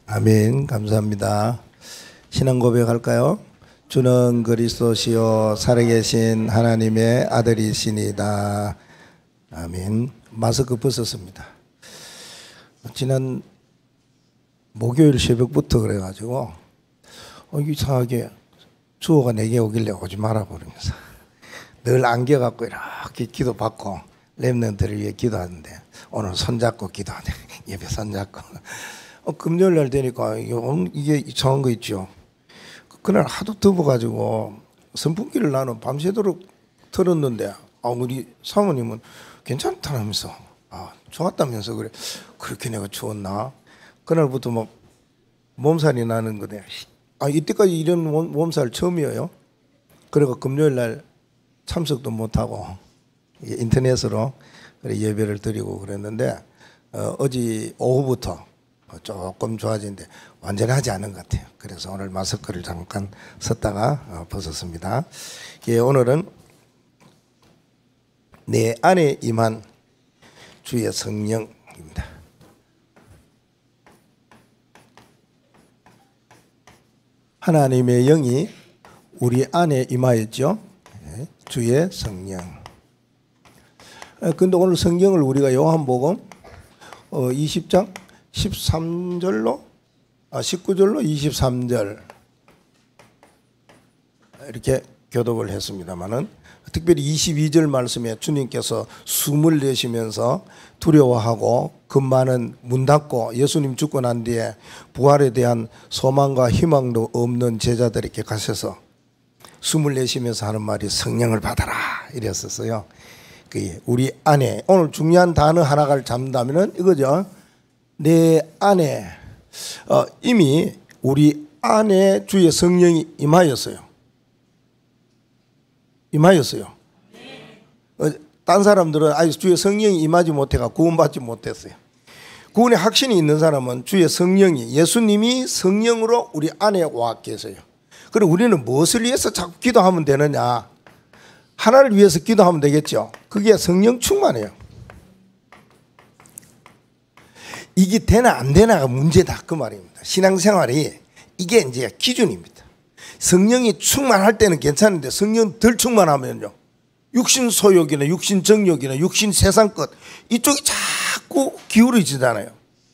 아멘. 감사합니다. 신앙 고백할까요? 주는 그리스도시요 살아계신 하나님의 아들이시니다. 아멘. 마스크 벗었습니다. 지난 목요일 새벽부터 그래가지고 이상하게 주호가 내게 오길래 오지 마라 그러면서 늘 안겨갖고 이렇게 기도받고 렘넌트를 위해 기도하는데 오늘 손잡고 기도하네. 예배 손잡고 금요일 날 되니까 이게 이상한 거 있죠. 그날 하도 더워가지고 선풍기를 나는 밤새도록 틀었는데 우리 사모님은 괜찮다면서 좋았다면서 그래. 그렇게 내가 추웠나? 그날부터 막 몸살이 나는 거네. 이때까지 이런 몸살 처음이에요. 그리고 금요일 날 참석도 못하고 인터넷으로 예배를 드리고 그랬는데 어제 오후부터 조금 좋아지는데 완전하지 않은 것 같아요. 그래서 오늘 마스크를 잠깐 썼다가 벗었습니다. 오늘은 내 안에 임한 주의 성령입니다. 하나님의 영이 우리 안에 임하였죠. 주의 성령. 근데 오늘 성경을 우리가 요한복음 20장 13절로 19절로 23절 이렇게 교독을 했습니다마는 특별히 22절 말씀에 주님께서 숨을 내쉬면서 두려워하고 금마는 문 닫고 예수님 죽고 난 뒤에 부활에 대한 소망과 희망도 없는 제자들에게 가셔서 숨을 내쉬면서 하는 말이 성령을 받아라 이랬었어요. 우리 안에 오늘 중요한 단어 하나를 잡는다면 이거죠. 내 안에 이미 우리 안에 주의 성령이 임하였어요. 딴 사람들은 아직 주의 성령이 임하지 못해가 구원받지 못했어요. 구원의 확신이 있는 사람은 주의 성령이 예수님이 성령으로 우리 안에 와 계세요. 그리고 우리는 무엇을 위해서 자꾸 기도하면 되느냐? 하나를 위해서 기도하면 되겠죠. 그게 성령 충만이에요. 이게 되나 안 되나가 문제다 그 말입니다. 신앙생활이 이게 이제 기준입니다. 성령이 충만할 때는 괜찮은데 성령 덜 충만하면요, 육신 소욕이나 육신 정욕이나 육신 세상 것 이쪽이 자꾸 기울어지잖아요.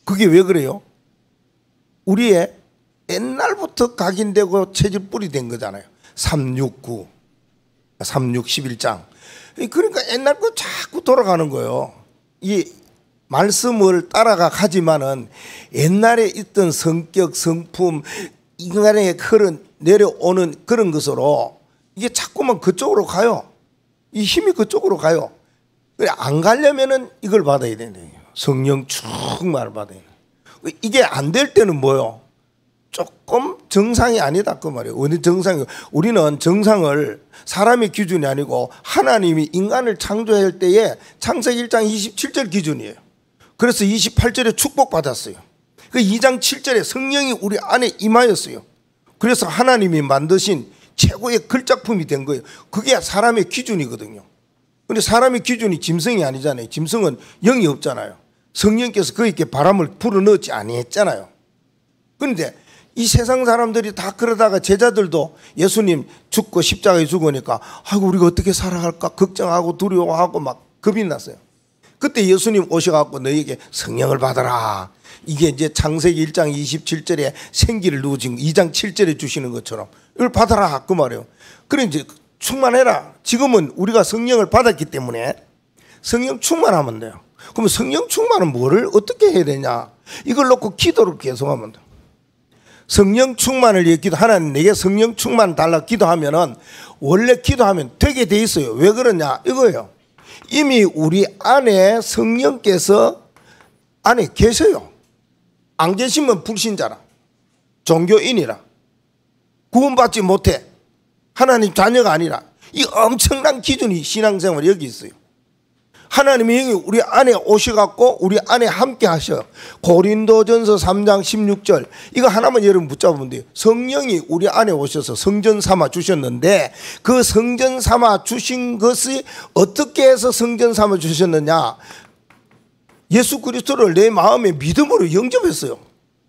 그게 왜 그래요? 우리의 옛날부터 각인되고 체질뿌리 된 거잖아요. 369 11장. 그러니까 옛날 거 자꾸 돌아가는 거예요. 이 말씀을 따라가 가지만은 옛날에 있던 성격, 성품, 인간의 내려오는 그런 것으로 이게 자꾸만 그쪽으로 가요. 이 힘이 그쪽으로 가요. 안 가려면은 이걸 받아야 되는 거예요. 성령 충만을 받아야 돼요. 이게 안 될 때는 뭐요? 조금 정상이 아니다 그 말이에요. 우리는 정상을 사람의 기준이 아니고 하나님이 인간을 창조할 때에 창세기 1장 27절 기준이에요. 그래서 28절에 축복받았어요. 그 2장 7절에 성령이 우리 안에 임하였어요. 그래서 하나님이 만드신 최고의 글작품이 된 거예요. 그게 사람의 기준이거든요. 그런데 사람의 기준이 짐승이 아니잖아요. 짐승은 영이 없잖아요. 성령께서 그에게 바람을 불어넣지 아니했잖아요. 그런데 이 세상 사람들이 다 그러다가 제자들도 예수님 죽고 십자가에 죽으니까 아이고 우리가 어떻게 살아갈까 걱정하고 두려워하고 막 겁이 났어요. 그때 예수님 오셔갖고 너희에게 성령을 받아라. 이게 이제 창세기 1장 27절에 생기를 누진 2장 7절에 주시는 것처럼 이걸 받아라 그 말이에요. 그래 이제 충만해라. 지금은 우리가 성령을 받았기 때문에 성령 충만하면 돼요. 그럼 성령 충만은 뭐를 어떻게 해야 되냐? 이걸 놓고 기도를 계속하면 돼요. 성령 충만을 위해 기도. 하나님 내게 성령 충만 달라 기도하면은 원래 기도하면 되게 돼 있어요. 왜 그러냐 이거예요. 이미 우리 안에 성령께서 안에 계세요. 안 계시면 불신자라, 종교인이라, 구원받지 못해, 하나님 자녀가 아니라, 이 엄청난 기준이 신앙생활이 여기 있어요. 하나님의 영이 우리 안에 오셔갖고 우리 안에 함께 하셔요. 고린도전서 3장 16절 이거 하나만 여러분 붙잡으면 돼요. 성령이 우리 안에 오셔서 성전 삼아 주셨는데 그 성전 삼아 주신 것이 어떻게 해서 성전 삼아 주셨느냐? 예수 그리스도를 내 마음의 믿음으로 영접했어요.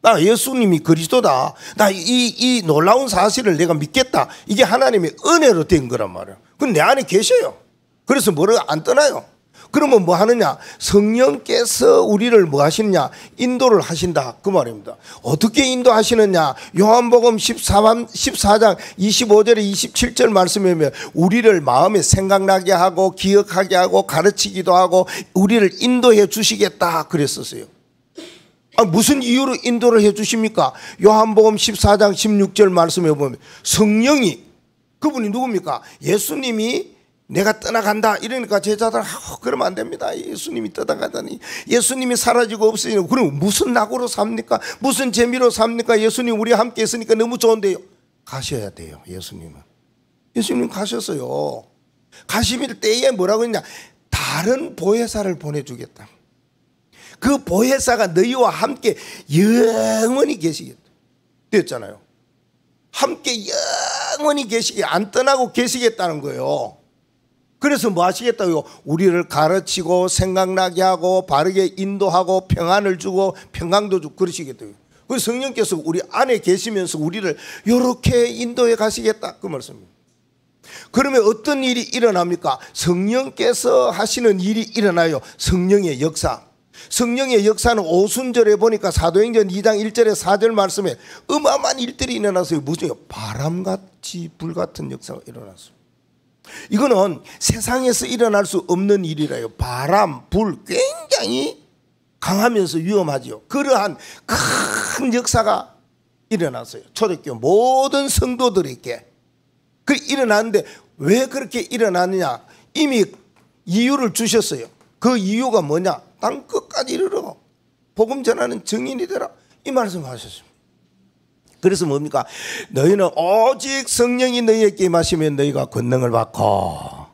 나 예수님이 그리스도다. 나 이 놀라운 사실을 내가 믿겠다. 이게 하나님의 은혜로 된 거란 말이에요. 그건 내 안에 계셔요. 그래서 뭐를 안 떠나요. 그러면 뭐 하느냐? 성령께서 우리를 뭐 하시느냐? 인도를 하신다. 그 말입니다. 어떻게 인도하시느냐? 요한복음 14장 25절에 27절 말씀에 보면 우리를 마음에 생각나게 하고 기억하게 하고 가르치기도 하고 우리를 인도해 주시겠다 그랬었어요. 무슨 이유로 인도를 해 주십니까? 요한복음 14장 16절 말씀에 보면 성령이, 그분이 누굽니까? 예수님이 내가 떠나간다 이러니까 제자들 그러면 안 됩니다. 예수님이 떠나가다니, 예수님이 사라지고 없으니 그럼 무슨 낙오로 삽니까? 무슨 재미로 삽니까? 예수님 우리 함께 있으니까 너무 좋은데요. 가셔야 돼요. 예수님 가셨어요. 가실 때에 뭐라고 했냐? 다른 보혜사를 보내주겠다. 그 보혜사가 너희와 함께 영원히 계시겠다 됐잖아요. 함께 영원히 계시게, 안 떠나고 계시겠다는 거예요. 그래서 뭐 하시겠다고요? 우리를 가르치고 생각나게 하고 바르게 인도하고 평안을 주고 평강도 주고 그러시겠다고요. 그래서 성령께서 우리 안에 계시면서 우리를 이렇게 인도해 가시겠다 그 말씀입니다. 그러면 어떤 일이 일어납니까? 성령께서 하시는 일이 일어나요. 성령의 역사. 성령의 역사는 오순절에 보니까 사도행전 2장 1절에 4절 말씀에 어마어마한 일들이 일어났어요. 무슨 바람같이 불같은 역사가 일어났어요. 이거는 세상에서 일어날 수 없는 일이라요. 바람, 불 굉장히 강하면서 위험하죠. 그러한 큰 역사가 일어났어요. 초대교회 모든 성도들에게 그 일어났는데 왜 그렇게 일어났느냐? 이미 이유를 주셨어요. 그 이유가 뭐냐? 땅 끝까지 이르러 복음 전하는 증인이 되라 이 말씀하셨습니다. 그래서 뭡니까? 너희는 오직 성령이 너희에게 임하시면 너희가 권능을 받고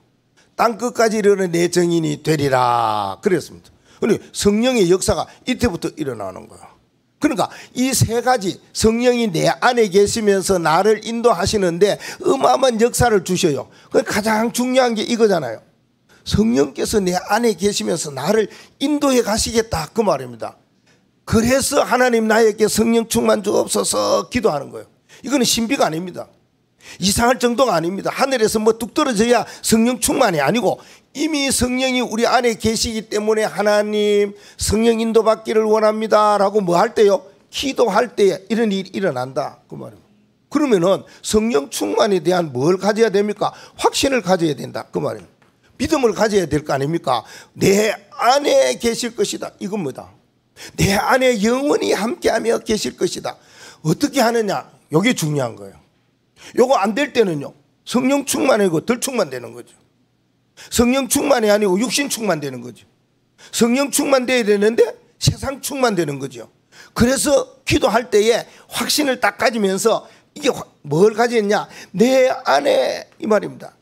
땅 끝까지 이르러 내 증인이 되리라 그랬습니다. 그런데 성령의 역사가 이때부터 일어나는 거예요. 그러니까 이 세 가지, 성령이 내 안에 계시면서 나를 인도하시는데 어마어마한 역사를 주셔요. 가장 중요한 게 이거잖아요. 성령께서 내 안에 계시면서 나를 인도해 가시겠다 그 말입니다. 그래서 하나님 나에게 성령 충만 주옵소서 기도하는 거예요. 이거는 신비가 아닙니다. 이상할 정도가 아닙니다. 하늘에서 뭐 뚝 떨어져야 성령 충만이 아니고 이미 성령이 우리 안에 계시기 때문에 하나님 성령 인도 받기를 원합니다 라고 뭐 할 때요? 기도할 때 이런 일이 일어난다 그 말입니다. 그러면은 성령 충만에 대한 뭘 가져야 됩니까? 확신을 가져야 된다 그 말입니다. 믿음을 가져야 될 거 아닙니까? 내 안에 계실 것이다. 이건 뭐다? 내 안에 영원히 함께하며 계실 것이다. 어떻게 하느냐? 이게 중요한 거예요. 요거 안 될 때는요, 성령 충만이고 덜 충만되는 거죠. 성령 충만이 아니고 육신 충만되는 거죠. 성령 충만돼야 되는데 세상 충만되는 거죠. 그래서 기도할 때에 확신을 딱 가지면서 이게 뭘 가졌냐? 내 안에 이 말입니다.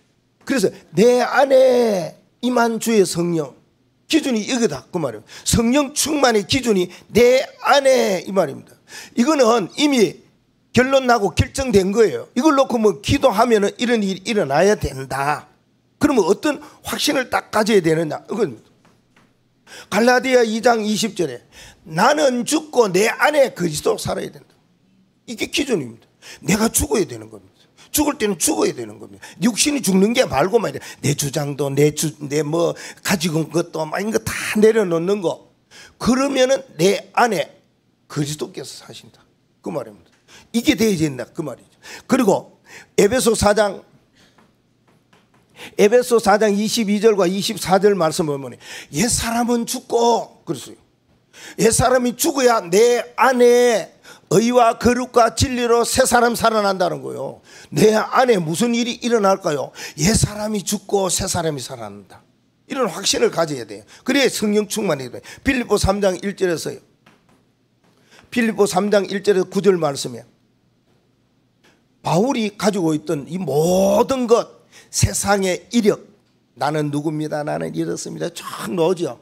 그래서 내 안에 임한 주의 성령 기준이 이거다 그 말이에요. 성령 충만의 기준이 내 안에 이 말입니다. 이거는 이미 결론 나고 결정된 거예요. 이걸 놓고 뭐 기도하면은 이런 일이 일어나야 된다. 그러면 어떤 확신을 딱 가져야 되느냐? 이건 갈라디아 2장 20절에 나는 죽고 내 안에 그리스도 살아야 된다. 이게 기준입니다. 내가 죽어야 되는 겁니다. 죽을 때는 죽어야 되는 겁니다. 육신이 죽는 게 말고 말이야. 내 주장도 내 뭐 가지고 온 것도 막 이런 거 다 내려놓는 거. 그러면은 내 안에 그리스도께서 사신다. 그 말입니다. 이게 되어야 된다. 그 말이죠. 그리고 에베소 4장 22절과 24절 말씀을 보면 옛 사람은 죽고 그랬어요. 옛 사람이 죽어야 내 안에 의와 거룩과 진리로 새 사람 살아난다는 거예요. 내 안에 무슨 일이 일어날까요? 옛 사람이 죽고 새 사람이 살아난다. 이런 확신을 가져야 돼요. 그래야 성령 충만이 돼요. 빌립보 3장 1절에서요. 빌립보 3장 1절에서 9절 말씀에 바울이 가지고 있던 이 모든 것, 세상의 이력, 나는 누굽니다. 나는 이렇습니다. 쫙 넣어져.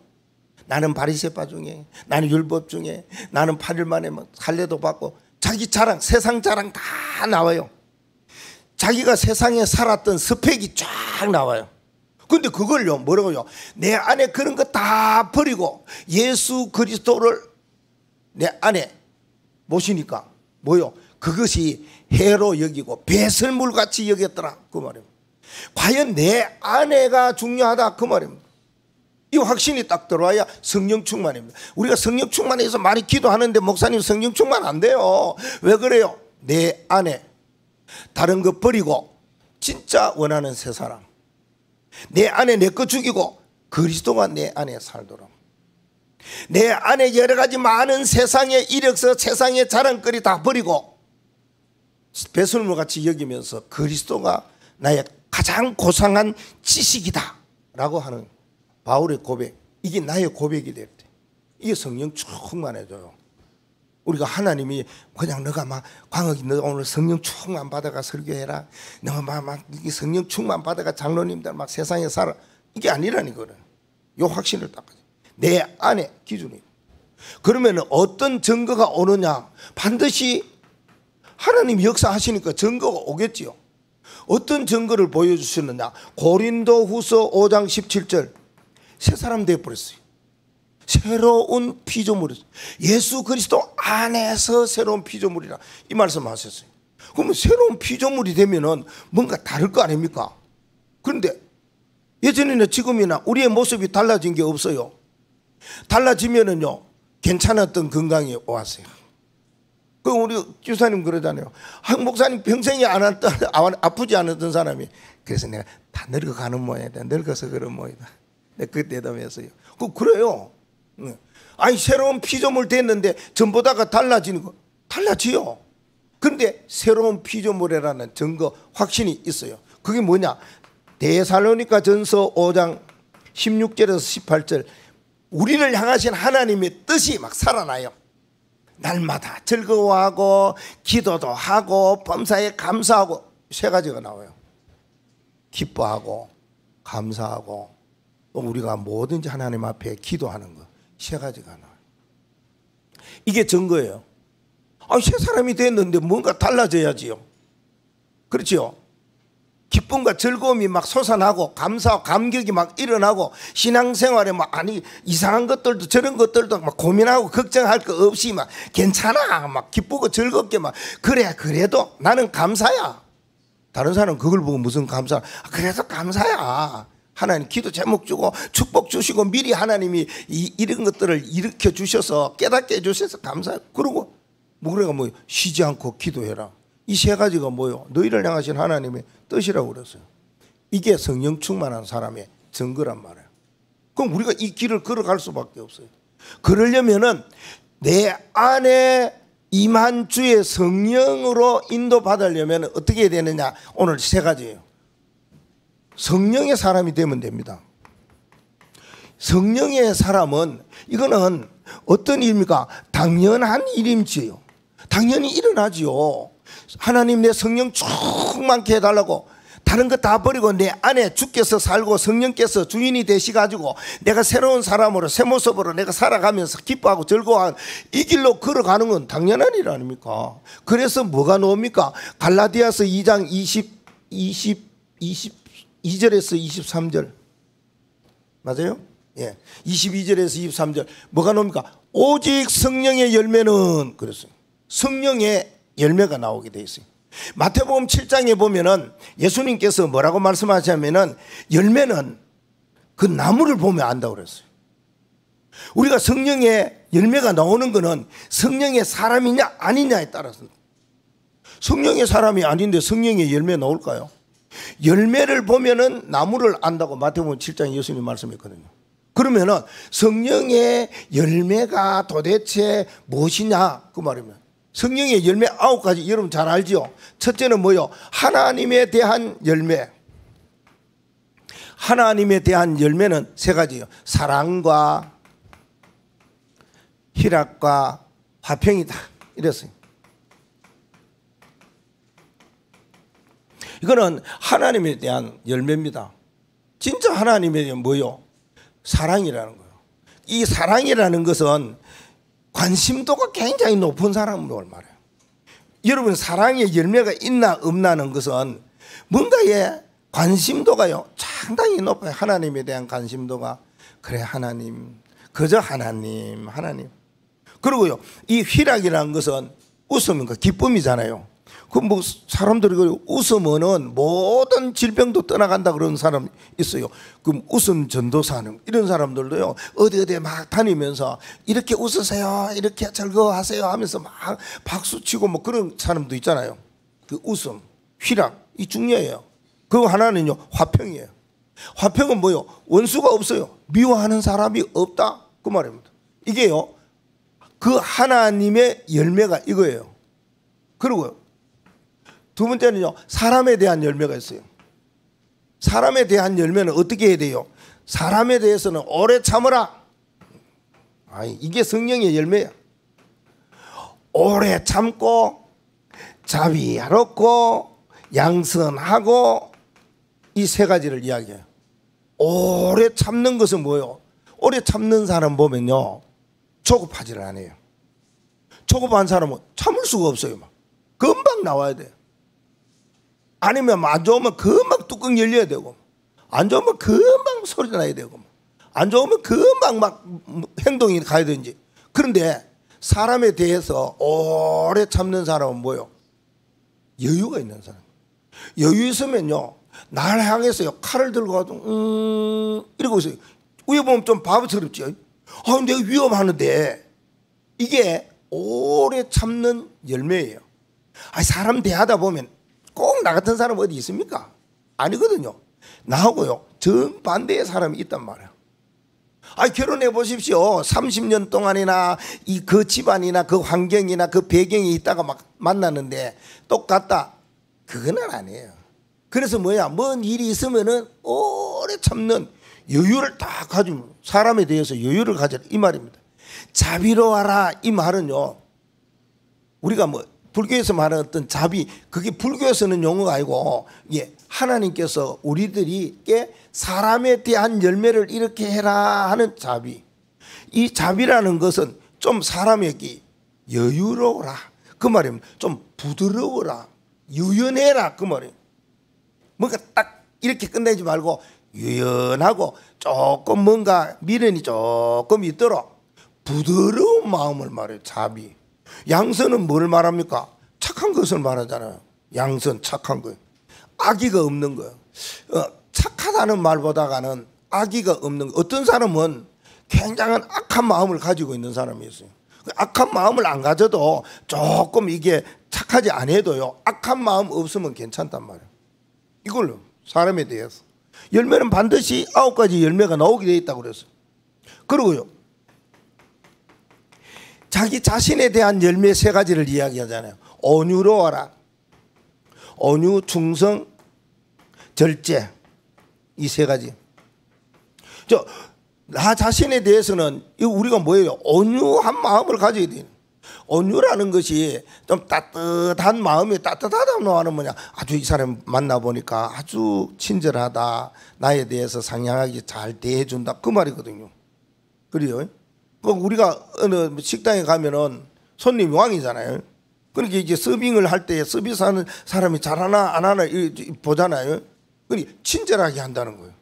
나는 바리새파 중에, 나는 율법 중에, 나는 8일 만에 할례도 받고 자기 자랑, 세상 자랑 다 나와요. 자기가 세상에 살았던 스펙이 쫙 나와요. 근데 그걸요 뭐라고요? 내 안에 그런 거 다 버리고 예수 그리스도를 내 안에 모시니까 뭐요? 그것이 해로 여기고 배설물같이 여겼더라 그 말입니다. 과연 내 아내가 중요하다 그 말입니다. 이 확신이 딱 들어와야 성령 충만입니다. 우리가 성령 충만해서 많이 기도하는데 목사님 성령 충만 안 돼요. 왜 그래요? 내 아내 다른 거 버리고 진짜 원하는 새 사람, 내 안에 내 거 죽이고 그리스도가 내 안에 살도록, 내 안에 여러 가지 많은 세상의 이력서, 세상의 자랑거리 다 버리고 배설물같이 여기면서 그리스도가 나의 가장 고상한 지식이다 라고 하는 바울의 고백, 이게 나의 고백이 될 때 이게 성령 충만해져요. 우리가 하나님이 그냥 너가 막 광역이 너 오늘 성령 충만 받아가 설교해라, 너가 막 성령 충만 받아가 장로님들 막 세상에 살아, 이게 아니라니거든. 요 확신을 딱 내 안에 기준이. 그러면 어떤 증거가 오느냐? 반드시 하나님 역사하시니까 증거가 오겠지요. 어떤 증거를 보여주시느냐? 고린도후서 5장 17절 새 사람 되어버렸어요. 새로운 피조물이었어요. 예수 그리스도 안에서 새로운 피조물이라 이 말씀하셨어요. 그러면 새로운 피조물이 되면은 뭔가 다를 거 아닙니까? 그런데 예전이나 지금이나 우리의 모습이 달라진 게 없어요. 달라지면은요 괜찮았던 건강이 왔어요. 그 우리 교사님 그러잖아요. 목사님 평생에 아프지 않았던 사람이, 그래서 내가 다 늙어가는 모양이다, 늙어서 그런 모양이다, 내가 그 대답했어요. 그래요. 아니 새로운 피조물 됐는데 전보다가 달라지는 거 달라지요. 그런데 새로운 피조물이라는 증거 확신이 있어요. 그게 뭐냐? 데살로니가 전서 5장 16절에서 18절 우리를 향하신 하나님의 뜻이 막 살아나요. 날마다 즐거워하고 기도도 하고 범사에 감사하고 세 가지가 나와요. 기뻐하고 감사하고 또 우리가 뭐든지 하나님 앞에 기도하는 거, 세 가지가 나와요. 이게 증거예요. 새 사람이 됐는데 뭔가 달라져야지요. 그렇죠? 기쁨과 즐거움이 막 솟아나고 감사와 감격이 막 일어나고 신앙생활에 막 이상한 것들도 저런 것들도 막 고민하고 걱정할 거 없이 막 괜찮아 막 기쁘고 즐겁게 막 그래 그래도 나는 감사야. 다른 사람은 그걸 보고 무슨 감사? 그래도 감사야. 하나님 기도 제목 주고 축복 주시고 미리 하나님이 이런 것들을 일으켜 주셔서 깨닫게 해주셔서 감사해. 그러고 그래가 뭐 쉬지 않고 기도해라. 이 세 가지가 뭐요? 너희를 향하신 하나님의 뜻이라고 그랬어요. 이게 성령 충만한 사람의 증거란 말이에요. 그럼 우리가 이 길을 걸어갈 수밖에 없어요. 그러려면은 내 안에 임한 주의 성령으로 인도받으려면 어떻게 해야 되느냐? 오늘 세 가지예요. 성령의 사람이 되면 됩니다. 성령의 사람은 이거는 어떤 일입니까? 당연한 일임지요. 당연히 일어나지요. 하나님 내 성령 충만케 해달라고 다른 거 다 버리고 내 안에 주께서 살고 성령께서 주인이 되시가지고 내가 새로운 사람으로 새 모습으로 내가 살아가면서 기뻐하고 즐거워하는 이 길로 걸어가는 건 당연한 일 아닙니까? 그래서 뭐가 나옵니까? 갈라디아서 2장 22절에서 23절 맞아요? 예, 22절에서 23절 뭐가 나옵니까? 오직 성령의 열매는 그랬어요. 성령의 열매가 나오게 돼 있어요. 마태복음 7장에 보면은 예수님께서 뭐라고 말씀하시냐면은 열매는 그 나무를 보면 안다고 그랬어요. 우리가 성령의 열매가 나오는 거는 성령의 사람이냐 아니냐에 따라서. 성령의 사람이 아닌데 성령의 열매 나올까요? 열매를 보면은 나무를 안다고 마태복음 7장 예수님 말씀했거든요. 그러면은 성령의 열매가 도대체 무엇이냐 그 말이면 성령의 열매 9가지 여러분 잘 알죠? 첫째는 뭐요? 하나님에 대한 열매. 하나님에 대한 열매는 세 가지예요. 사랑과 희락과 화평이다 이랬어요. 이거는 하나님에 대한 열매입니다. 진짜 하나님에 대한 뭐요? 사랑이라는 거예요. 이 사랑이라는 것은 관심도가 굉장히 높은 사람을 말해요. 여러분 사랑의 열매가 있나 없나는 것은 뭔가에 관심도가요 상당히 높아요. 하나님에 대한 관심도가 그래 하나님 그저 하나님 그리고요, 이 희락이라는 것은 웃음인가 기쁨이잖아요. 그 뭐 사람들이 웃으면은 모든 질병도 떠나간다 그러는 사람 있어요. 그럼 웃음 전도사는 이런 사람들도요, 어디 막 다니면서 이렇게 웃으세요, 이렇게 즐거워하세요 하면서 막 박수 치고 뭐 그런 사람도 있잖아요. 그 웃음, 희락 이 중요해요. 그 하나는요, 화평이에요. 화평은 뭐요? 원수가 없어요. 미워하는 사람이 없다 그 말입니다. 이게요, 그 하나님의 열매가 이거예요. 그리고요, 두 번째는요, 사람에 대한 열매가 있어요. 사람에 대한 열매는 어떻게 해야 돼요? 사람에 대해서는 오래 참으라. 이게 성령의 열매야. 오래 참고 자비롭고 양선하고 이 세 가지를 이야기해요. 오래 참는 것은 뭐예요? 오래 참는 사람 보면요, 조급하지를 않아요. 조급한 사람은 참을 수가 없어요. 막 금방 나와야 돼요. 아니면 안 좋으면 금방 뚜껑 열려야 되고, 안 좋으면 금방 소리 나야 되고, 안 좋으면 금방 막 행동이 가야 되는지. 그런데 사람에 대해서 오래 참는 사람은 뭐예요? 여유가 있는 사람. 여유 있으면요, 날 향해서요 칼을 들고 가도 이러고 있어요. 위에 보면 좀 바보스럽죠. 내가 위험하는데. 이게 오래 참는 열매예요. 사람 대하다 보면 꼭 나 같은 사람 어디 있습니까? 아니거든요. 나하고요 정반대의 사람이 있단 말이에요. 결혼해 보십시오. 30년 동안이나 그 집안이나 그 환경이나 그 배경이 있다가 막 만났는데 똑같다, 그거는 아니에요. 그래서 뭔 일이 있으면은 오래 참는 여유를 딱 가지면, 사람에 대해서 여유를 가져라 이 말입니다. 자비로워라 이 말은요, 우리가 불교에서 말하는 어떤 자비, 그게 불교에서는 용어가 아니고, 하나님께서 우리들에게 사람에 대한 열매를 이렇게 해라 하는 자비. 이 자비라는 것은 좀 사람에게 여유로워라 그 말입니다. 좀 부드러워라, 유연해라 그 말이에요. 뭔가 딱 이렇게 끝내지 말고 유연하고 조금 뭔가 미련이 조금 있도록 부드러운 마음을 말해요. 자비. 양선은 뭘 말합니까? 착한 것을 말하잖아요. 양선, 착한 거. 악의가 없는 거예요. 착하다는 말보다는 악의가 없는 거. 어떤 사람은 굉장한 악한 마음을 가지고 있는 사람이 있어요. 악한 마음을 안 가져도 조금 이게 착하지 않아도요, 악한 마음 없으면 괜찮단 말이에요. 이걸로 사람에 대해서 열매는 반드시 9가지 열매가 나오게 되어 있다고 그랬어요. 그리고요, 자기 자신에 대한 열매 3가지를 이야기하잖아요. 온유로워라, 온유, 충성, 절제, 이 3가지. 나 자신에 대해서는 우리가 뭐예요? 온유한 마음을 가져야 돼요. 온유라는 것이 좀 따뜻한 마음이, 따뜻하다는 말은 뭐냐, 아주 이 사람 만나보니까 아주 친절하다, 나에 대해서 상냥하게 잘 대해준다 그 말이거든요. 그래요. 우리가 어느 식당에 가면은 손님이 왕이잖아요. 그러니까 이제 서빙을 할 때 서비스하는 사람이 잘하나 안 하나 보잖아요. 그러니까 친절하게 한다는 거예요.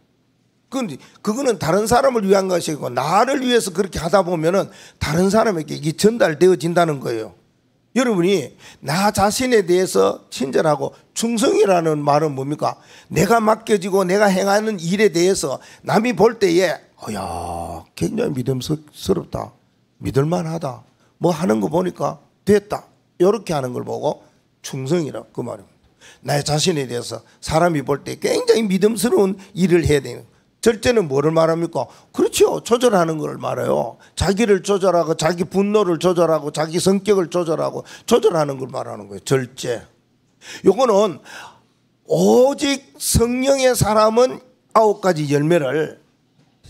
그런데 그거는 다른 사람을 위한 것이고, 나를 위해서 그렇게 하다 보면은 다른 사람에게 이게 전달되어진다는 거예요. 여러분이 나 자신에 대해서 친절하고, 충성이라는 말은 뭡니까? 내가 맡겨지고 내가 행하는 일에 대해서 남이 볼 때에 굉장히 믿음스럽다, 믿을만하다, 뭐 하는 거 보니까 됐다, 이렇게 하는 걸 보고 충성이라 그 말입니다. 나 자신에 대해서 사람이 볼 때 굉장히 믿음스러운 일을 해야 되는. 절제는 뭐를 말합니까? 그렇죠, 조절하는 걸 말해요. 자기를 조절하고, 자기 분노를 조절하고, 자기 성격을 조절하고, 조절하는 걸 말하는 거예요. 절제. 요거는 오직 성령의 사람은 9가지 열매를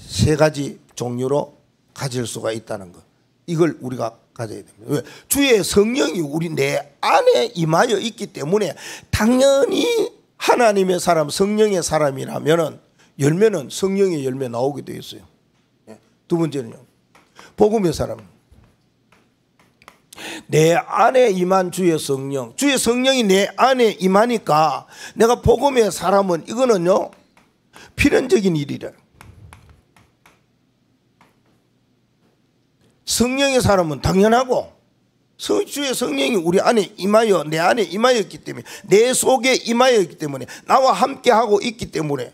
3가지 종류로 가질 수가 있다는 것, 이걸 우리가 가져야 됩니다. 왜? 주의 성령이 우리 내 안에 임하여 있기 때문에 당연히 하나님의 사람, 성령의 사람이라면은 열매는 성령의 열매 나오게 되어 있어요. 두 번째는요, 복음의 사람. 내 안에 임한 주의 성령, 주의 성령이 내 안에 임하니까 내가 복음의 사람은, 이거는요 필연적인 일이래. 성령의 사람은 당연하고 주의 성령이 우리 안에 임하여 내 안에 임하였기 때문에 내 속에 임하였기 때문에 나와 함께하고 있기 때문에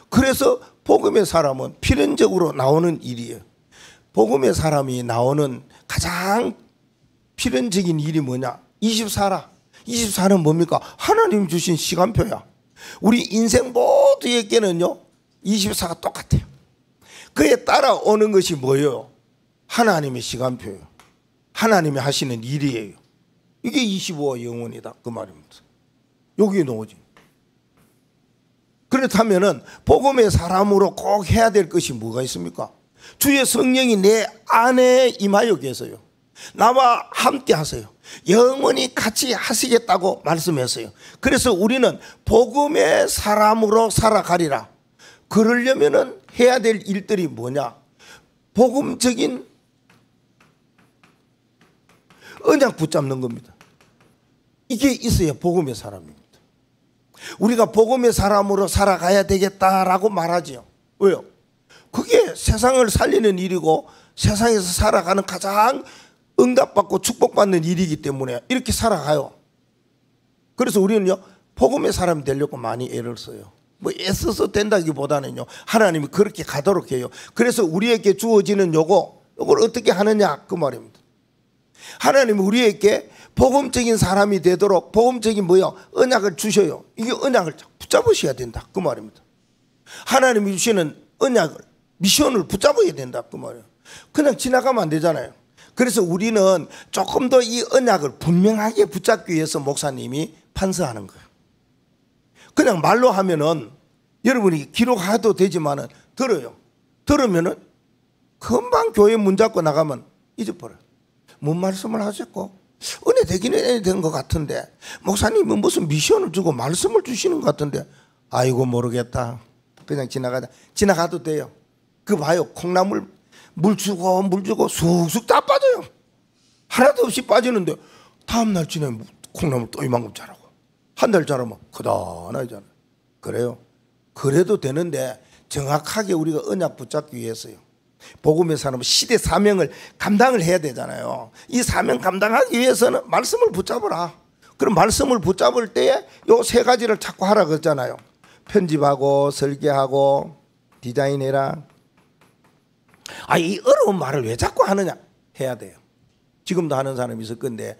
그래서 복음의 사람은 필연적으로 나오는 일이에요. 복음의 사람이 나오는 가장 필연적인 일이 뭐냐? 24라. 24는 뭡니까? 하나님 주신 시간표야. 우리 인생 모두에게는요 24가 똑같아요. 그에 따라오는 것이 뭐예요? 하나님의 시간표예요. 하나님이 하시는 일이에요. 이게 25와 영원이다 그 말입니다. 여기에 나오지. 그렇다면은 복음의 사람으로 꼭 해야 될 것이 뭐가 있습니까? 주의 성령이 내 안에 임하여 계세요. 나와 함께 하세요. 영원히 같이 하시겠다고 말씀했어요. 그래서 우리는 복음의 사람으로 살아가리라. 그러려면은 해야 될 일들이 뭐냐? 복음적인 언약 붙잡는 겁니다. 이게 있어야 복음의 사람입니다. 우리가 복음의 사람으로 살아가야 되겠다라고 말하지요. 왜요? 그게 세상을 살리는 일이고 세상에서 살아가는 가장 응답받고 축복받는 일이기 때문에 이렇게 살아가요. 그래서 우리는요 복음의 사람이 되려고 많이 애를 써요. 뭐 애써서 된다기보다는요 하나님이 그렇게 가도록 해요. 그래서 우리에게 주어지는 요걸 어떻게 하느냐 그 말입니다. 하나님이 우리에게 복음적인 사람이 되도록 복음적인 언약을 주셔요. 이게 언약을 붙잡으셔야 된다 그 말입니다. 하나님이 주시는 언약을 미션을 붙잡아야 된다 그 말이에요. 그냥 지나가면 안 되잖아요. 그래서 우리는 조금 더 이 언약을 분명하게 붙잡기 위해서 목사님이 판서하는 거예요. 그냥 말로 하면은 여러분이 기록해도 되지만은 들으면은 금방 교회 문 잡고 나가면 잊어버려요. 뭔 말씀을 하셨고 은혜 되기는 은혜 된 것 같은데 목사님은 무슨 미션을 주고 말씀을 주시는 것 같은데 아이고 모르겠다. 그냥 지나가도 돼요. 그 봐요. 콩나물 물 주고 쑥쑥 다 빠져요. 하나도 없이 빠지는데 다음날 지나면 콩나물 또 이만큼 자라고 한 달 자라면 크다나잖아요. 그래요. 그래도 되는데 정확하게 우리가 언약 붙잡기 위해서요. 복음의 사람은 시대 사명을 감당을 해야 되잖아요. 이 사명 감당하기 위해서는 말씀을 붙잡으라. 그럼 말씀을 붙잡을 때에 요 세 가지를 자꾸 하라 그랬잖아요. 편집하고 설계하고 디자인해라. 이 어려운 말을 왜 자꾸 하느냐? 해야 돼요. 지금도 하는 사람이 있을 건데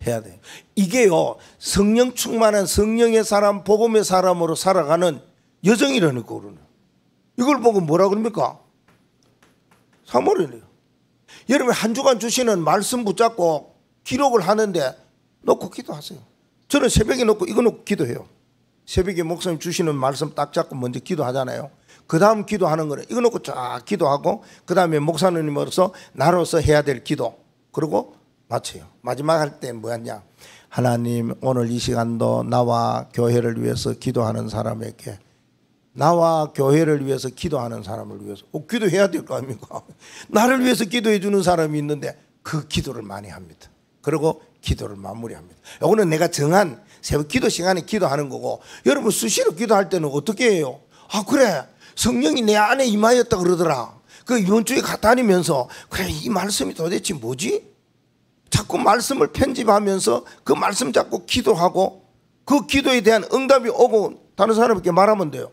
해야 돼요. 이게요 성령 충만한 성령의 사람 복음의 사람으로 살아가는 여정이라는 거거든요. 이걸 보고 뭐라 그럽니까? 사모리네요. 여러분 한 주간 주시는 말씀 붙잡고 기록을 하는데 놓고 기도하세요. 저는 새벽에 놓고 이거 놓고 기도해요. 새벽에 목사님 주시는 말씀 딱 잡고 먼저 기도하잖아요. 그 다음 기도하는 거는 이거 놓고 쫙 기도하고 그 다음에 목사님으로서 나로서 해야 될 기도 그리고 마쳐요. 마지막 할 때 뭐였냐? 하나님 오늘 이 시간도 나와 교회를 위해서 기도하는 사람에게 나와 교회를 위해서 기도하는 사람을 위해서 기도해야 될 거 아닙니까? 나를 위해서 기도해 주는 사람이 있는데 그 기도를 많이 합니다. 그리고 기도를 마무리합니다. 이거는 내가 정한 새벽 기도 시간에 기도하는 거고 여러분 수시로 기도할 때는 어떻게 해요? 그래 성령이 내 안에 임하였다 그러더라. 그 이번 주에 다니면서 그래 이 말씀이 도대체 뭐지? 자꾸 말씀을 편집하면서 그 말씀 잡고 기도하고 그 기도에 대한 응답이 오고 다른 사람에게 말하면 돼요.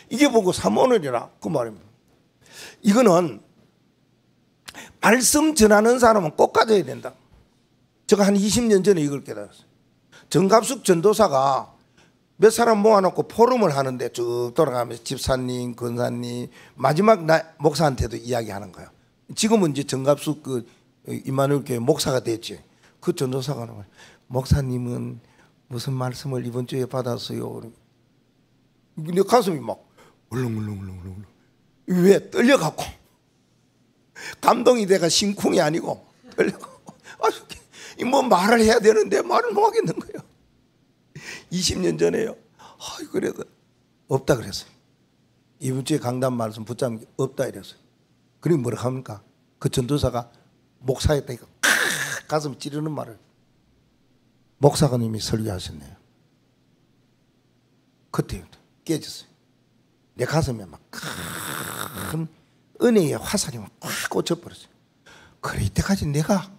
이게 보고 사모늘이라 그 말입니다. 이거는 말씀 전하는 사람은 꼭 가져야 된다. 제가 한 20년 전에 이걸 깨달았어요. 정갑숙 전도사가 몇 사람 모아놓고 포럼을 하는데 쭉 돌아가면서 집사님, 권사님, 마지막 목사한테도 이야기하는 거예요. 지금은 이제 정갑숙 그 임마누엘 교회 목사가 됐지. 그 전도사가 하는 거예요. 목사님은 무슨 말씀을 이번 주에 받았어요? 내 가슴이 막 울렁울렁울렁울렁. 왜? 떨려갖고. 감동이 내가 심쿵이 아니고 떨려갖고. 뭐 말을 해야 되는데 말을 못 하겠는 거예요. 20년 전에요. 그래도 없다 그랬어요. 이번 주에 강단 말씀 붙잡는 게 없다 이랬어요. 그리고 뭐라 합니까? 그 전도사가 목사였다니까 가슴 찌르는 말을 목사님이 설교하셨네요. 그때부터 깨졌어요. 내 가슴에 막 큰 은혜의 화살이 막 꽉 꽂혀버렸어요. 그래 이때까지 내가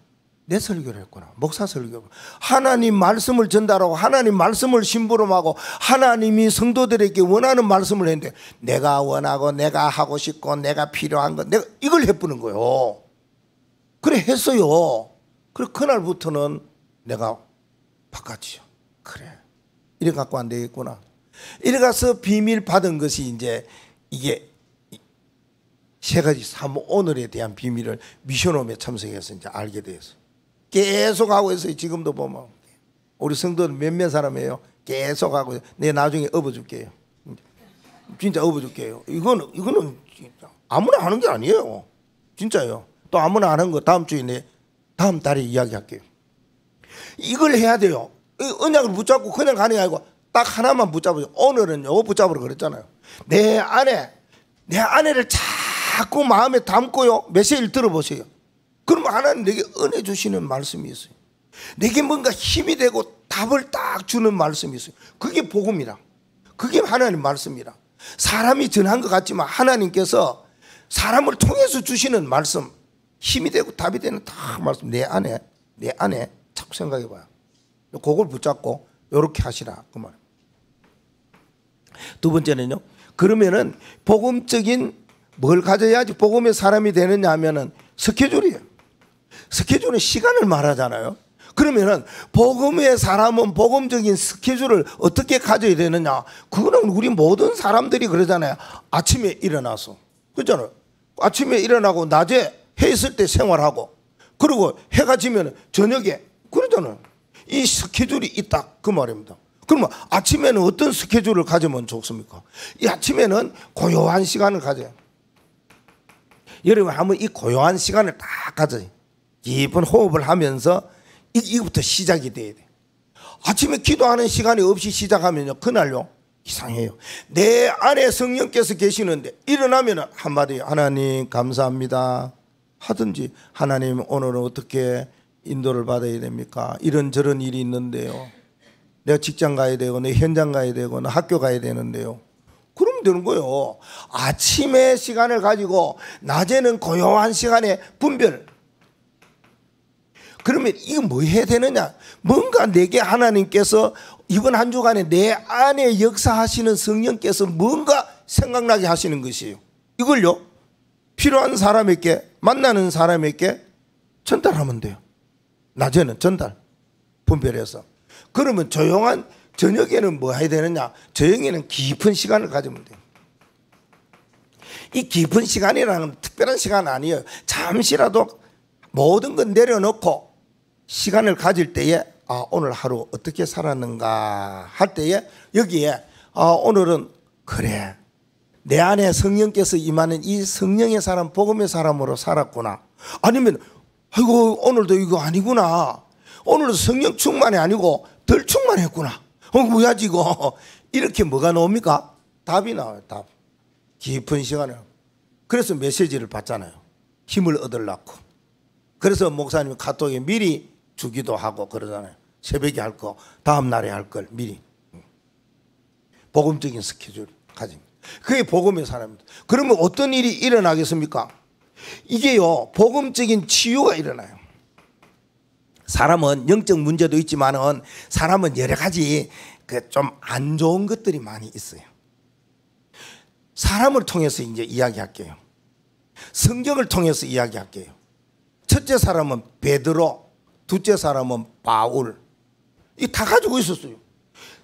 내 설교를 했구나. 목사 설교. 하나님 말씀을 전달하고 하나님 말씀을 심부름하고 하나님이 성도들에게 원하는 말씀을 했는데 내가 원하고 내가 하고 싶고 내가 필요한 거 내가 이걸 해보는 거예요. 그래 했어요. 그래 그날부터는 내가 바꿨지요. 그래 이래 갖고 안 되겠구나. 이래 가서 비밀 받은 것이 이제 이게 세 가지 오늘에 대한 비밀을 미션홈에 참석해서 이제 알게 되었어요. 계속 하고 있어요. 지금도 보면 우리 성도들 몇몇 사람이에요. 계속 하고 있어요. 내가 나중에 업어줄게요. 진짜 업어줄게요. 이거는 진짜 아무나 하는 게 아니에요. 진짜요. 또 아무나 하는 거 다음 주에 다음 달에 이야기할게요. 이걸 해야 돼요. 언약을 붙잡고 그냥 가는 게 아니고 딱 하나만 붙잡으세요. 오늘은 요거 붙잡으라 그랬잖아요. 내 아내를 자꾸 마음에 담고요. 메시지를 들어보세요. 그러면 하나님 내게 은혜 주시는 말씀이 있어요. 내게 뭔가 힘이 되고 답을 딱 주는 말씀이 있어요. 그게 복음이라. 그게 하나님 말씀이라. 사람이 전한 것 같지만 하나님께서 사람을 통해서 주시는 말씀, 힘이 되고 답이 되는 딱 말씀. 내 안에 자꾸 생각해 봐요. 그걸 붙잡고 이렇게 하시라 그 말. 두 번째는요. 그러면은 복음적인 뭘 가져야지 복음의 사람이 되느냐 하면은 스케줄이에요. 스케줄은 시간을 말하잖아요. 그러면은 복음의 사람은 복음적인 스케줄을 어떻게 가져야 되느냐? 그거는 우리 모든 사람들이 그러잖아요. 아침에 일어나서 그렇잖아요. 아침에 일어나고 낮에 해 있을 때 생활하고 그리고 해가 지면 저녁에 그러잖아요. 이 스케줄이 있다 그 말입니다. 그러면 아침에는 어떤 스케줄을 가지면 좋습니까? 이 아침에는 고요한 시간을 가져요. 여러분 한번 이 고요한 시간을 딱 가져요. 깊은 호흡을 하면서 이거부터 시작이 돼야 돼. 아침에 기도하는 시간이 없이 시작하면요 그날요 이상해요. 내 안에 성령께서 계시는데 일어나면 한마디 하나님 감사합니다 하든지 하나님 오늘은 어떻게 인도를 받아야 됩니까? 이런저런 일이 있는데요. 내가 직장 가야 되고 내 현장 가야 되고 나 학교 가야 되는데요. 그러면 되는 거예요. 아침에 시간을 가지고 낮에는 고요한 시간에 분별. 그러면 이거 뭐 해야 되느냐? 뭔가 내게 하나님께서 이번 한 주간에 내 안에 역사하시는 성령께서 뭔가 생각나게 하시는 것이에요. 이걸요 필요한 사람에게 만나는 사람에게 전달하면 돼요. 낮에는 전달 분별해서. 그러면 조용한 저녁에는 뭐 해야 되느냐? 저녁에는 깊은 시간을 가지면 돼요. 이 깊은 시간이라는 특별한 시간 아니에요. 잠시라도 모든 건 내려놓고 시간을 가질 때에 오늘 하루 어떻게 살았는가 할 때에 여기에 오늘은 그래 내 안에 성령께서 임하는 이 성령의 사람 복음의 사람으로 살았구나. 아니면 아이고 오늘도 이거 아니구나. 오늘도 성령 충만이 아니고 덜 충만했구나. 뭐야 지금 이렇게 뭐가 나옵니까? 답이 나와요. 답. 깊은 시간을. 그래서 메시지를 받잖아요. 힘을 얻으려고. 그래서 목사님이 카톡에 미리 주기도 하고 그러잖아요. 새벽에 할 거 다음 날에 할 걸 미리. 복음적인 스케줄 가집니다. 그게 복음의 사람입니다. 그러면 어떤 일이 일어나겠습니까? 이게요 복음적인 치유가 일어나요. 사람은 영적 문제도 있지만은 사람은 여러 가지 그 좀 안 좋은 것들이 많이 있어요. 사람을 통해서 이제 이야기할게요. 성경을 통해서 이야기할게요. 첫째 사람은 베드로, 둘째 사람은 바울. 이 다 가지고 있었어요.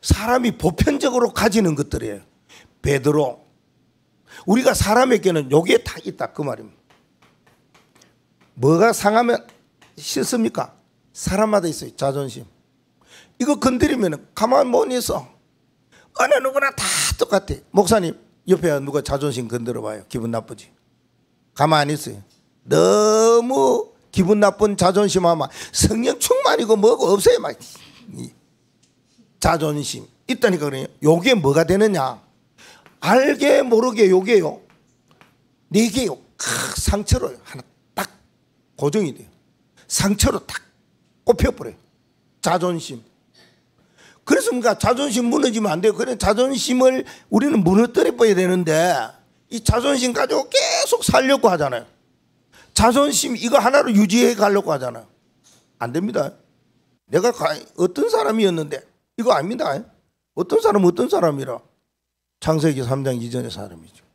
사람이 보편적으로 가지는 것들이에요. 베드로. 우리가 사람에게는 요게 다 있다 그 말입니다. 뭐가 상하면 싫습니까? 사람마다 있어요. 자존심. 이거 건드리면 가만 못 있어. 어느 누구나 다 똑같아. 목사님 옆에 누가 자존심 건드려 봐요. 기분 나쁘지? 가만히 있어요. 너무 기분 나쁜 자존심 하면 성령 충만이고 뭐고 없어요. 막 자존심 있다니까 그래요. 요게 뭐가 되느냐? 알게 모르게 요게요. 네 개요. 상처로 하나 딱 고정이 돼요. 상처로 딱 꼽혀버려요. 자존심. 그래서 뭔가 자존심 무너지면 안 돼요. 그래 자존심을 우리는 무너뜨려 버려야 되는데 이 자존심 가지고 계속 살려고 하잖아요. 자존심 이거 하나로 유지해 가려고 하잖아요. 안 됩니다. 내가 어떤 사람이었는데 이거 아닙니다. 어떤 사람은 어떤 사람이라 창세기 3장 이전의 사람이죠.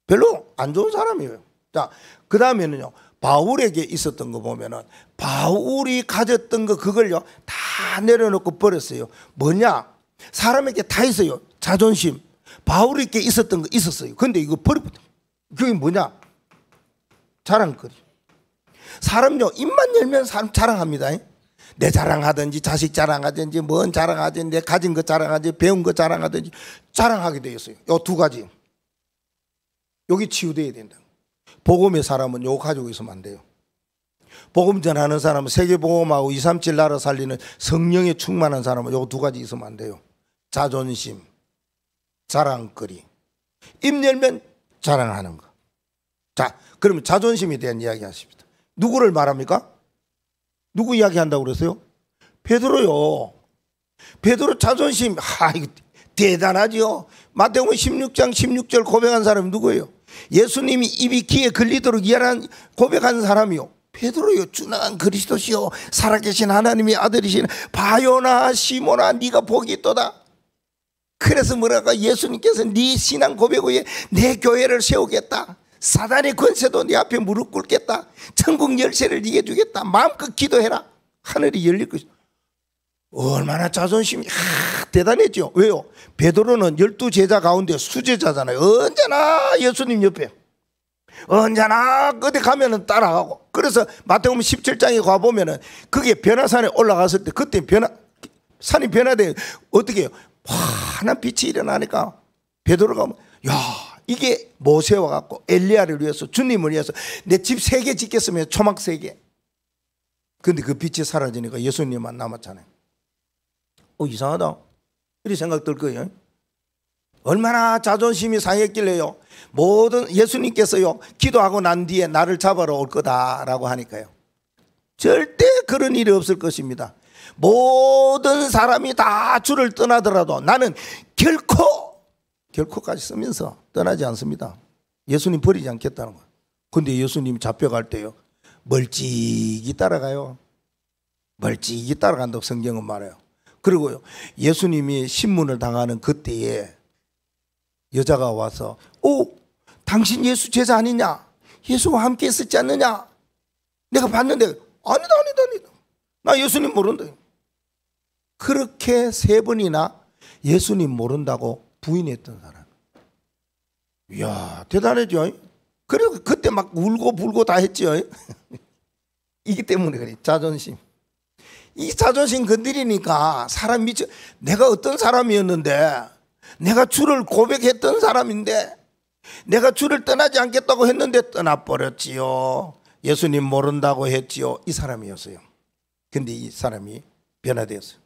별로 안 좋은 사람이에요. 자, 그 다음에는요, 바울에게 있었던 거 보면은 바울이 가졌던 거 그걸요 다 내려놓고 버렸어요. 뭐냐? 사람에게 다 있어요. 자존심. 바울에게 있었던 거 있었어요. 근데 이거 버렸거든. 그게 뭐냐? 자랑거리. 사람요 입만 열면 사람 자랑합니다. 내 자랑하든지 자식 자랑하든지 뭔 자랑하든지 내 가진 거 자랑하든지 배운 거 자랑하든지 자랑하게 되어 있어요. 요 두 가지. 여기 치유돼야 된다. 복음의 사람은 요거 가지고 있으면 안 돼요. 복음 전하는 사람은 세계복음하고 237 나라 살리는 성령에 충만한 사람은 요거 두 가지 있으면 안 돼요. 자존심, 자랑거리. 입 열면 자랑하는 거. 자, 그러면 자존심에 대한 이야기 하십니다. 누구를 말합니까? 누구 이야기한다고 그랬어요? 베드로요. 베드로 자존심, 이거 대단하죠. 마태복음 16장 16절 고백한 사람이 누구예요? 예수님이 입이 귀에 걸리도록 고백한 사람이요. 베드로요. 주난 그리스도시요 살아계신 하나님의 아들이신 바요나 시모나 네가 복이 있도다. 그래서 뭐랄까 예수님께서 네 신앙 고백 후에 내 교회를 세우겠다. 사단의 권세도 네 앞에 무릎 꿇겠다. 천국 열쇠를 네게 주겠다. 마음껏 기도해라. 하늘이 열릴 것이다. 얼마나 자존심이 대단했죠. 왜요? 베드로는 12제자 가운데 수제자잖아요. 언제나 예수님 옆에, 언제나 어디 가면은 따라가고. 그래서 마태복음 17장에 가보면은 그게 변화산에 올라갔을 때 그때 산이 변화돼. 어떻게 해요? 환한 빛이 일어나니까 베드로가 야, 이게 모세와 같고 엘리야를 위해서, 주님을 위해서 내 집 3개 짓겠으면 초막 3개. 근데 그 빛이 사라지니까 예수님만 남았잖아요. 이상하다 이렇게 생각 들 거예요. 얼마나 자존심이 상했길래요. 모든 예수님께서요 기도하고 난 뒤에 나를 잡으러 올 거다라고 하니까요. 절대 그런 일이 없을 것입니다. 모든 사람이 다 주를 떠나더라도 나는 결코까지 쓰면서 떠나지 않습니다. 예수님 버리지 않겠다는 거예요. 근데 예수님이 잡혀갈 때요 멀찍이 따라가요. 멀찍이 따라간다고 성경은 말해요. 그리고요 예수님이 신문을 당하는 그때에 여자가 와서 당신 예수 제자 아니냐? 예수와 함께 있었지 않느냐? 내가 봤는데 아니다. 나 예수님 모른다. 그렇게 3번이나 예수님 모른다고 부인했던 사람. 이야 대단하죠. 그리고 그때 막 울고 불고 다 했죠. 이기 때문에 그래. 자존심. 이 자존심 건드리니까 사람 미쳐. 내가 어떤 사람이었는데, 내가 주를 고백했던 사람인데, 내가 주를 떠나지 않겠다고 했는데 떠나버렸지요. 예수님 모른다고 했지요. 이 사람이었어요. 근데 이 사람이 변화되었어요.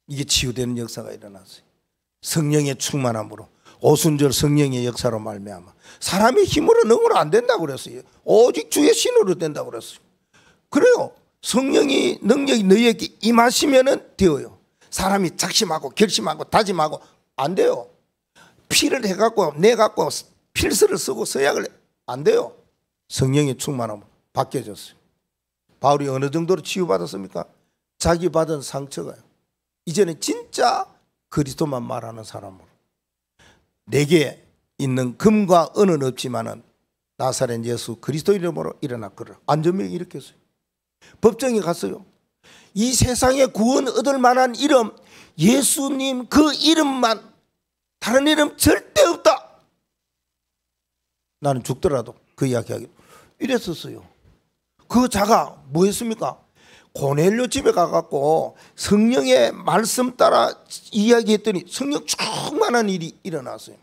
이게 치유되는 역사가 일어났어요. 성령의 충만함으로, 오순절 성령의 역사로 말미암아. 사람의 힘으로 능으로 안 된다고 그랬어요. 오직 주의 신으로 된다고 그랬어요. 그래요. 성령이 능력이 너희에게 임하시면은 되어요. 사람이 작심하고 결심하고 다짐하고 안 돼요. 피를 해갖고 내갖고 필수를 쓰고 서약을 안 돼요. 성령이 충만하면 바뀌어졌어요. 바울이 어느 정도로 치유받았습니까? 자기 받은 상처가요. 이제는 진짜 그리스도만 말하는 사람으로. 내게 있는 금과 은은 없지만은 나사렛 예수 그리스도 이름으로 일어났거라. 안전명이 이렇게 했어요. 법정에 갔어요. 이 세상에 구원 얻을 만한 이름, 예수님 그 이름만, 다른 이름 절대 없다. 나는 죽더라도 그 이야기하기 이랬었어요. 그 자가 뭐 했습니까? 고넬료 집에 가갖고 성령의 말씀 따라 이야기했더니 성령 충만한 일이 일어났어요.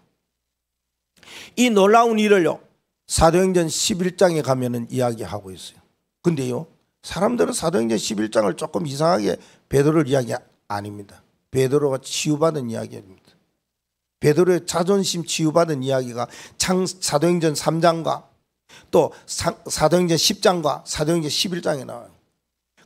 이 놀라운 일을요 사도행전 11장에 가면은 이야기하고 있어요. 근데요 사람들은 사도행전 11장을 조금 이상하게 베드로를 이야기 아닙니다. 베드로가 치유받은 이야기입니다. 베드로의 자존심 치유받은 이야기가 사도행전 3장과 또 사도행전 10장과 사도행전 11장에 나와요.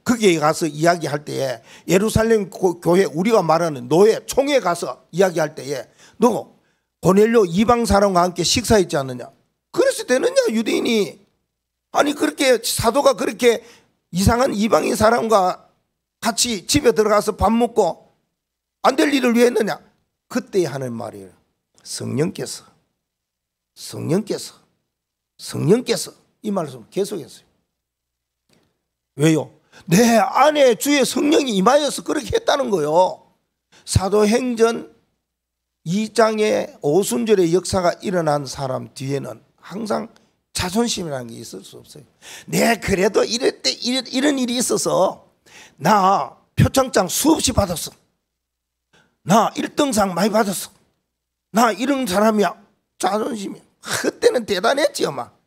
거기에 가서 이야기할 때에 예루살렘 교회 우리가 말하는 노예 총회 가서 이야기할 때에 너 고넬료 이방 사람과 함께 식사했지 않느냐? 그래서 되느냐 유대인이. 아니 그렇게 사도가 그렇게 이상한 이방인 사람과 같이 집에 들어가서 밥 먹고 안 될 일을 왜 했느냐? 그때 하는 말이에요. 성령께서 이 말씀 계속했어요. 왜요? 내 안에 주의 성령이 임하여서 그렇게 했다는 거예요. 사도행전 2장의 오순절의 역사가 일어난 사람 뒤에는 항상 자존심이라는 게 있을 수 없어요. 내 그래도 이럴 때 이런 일이 있어서 나 표창장 수없이 받았어. 나 1등상 많이 받았어. 나 이런 사람이야. 자존심이. 그때는 대단했지요. 막.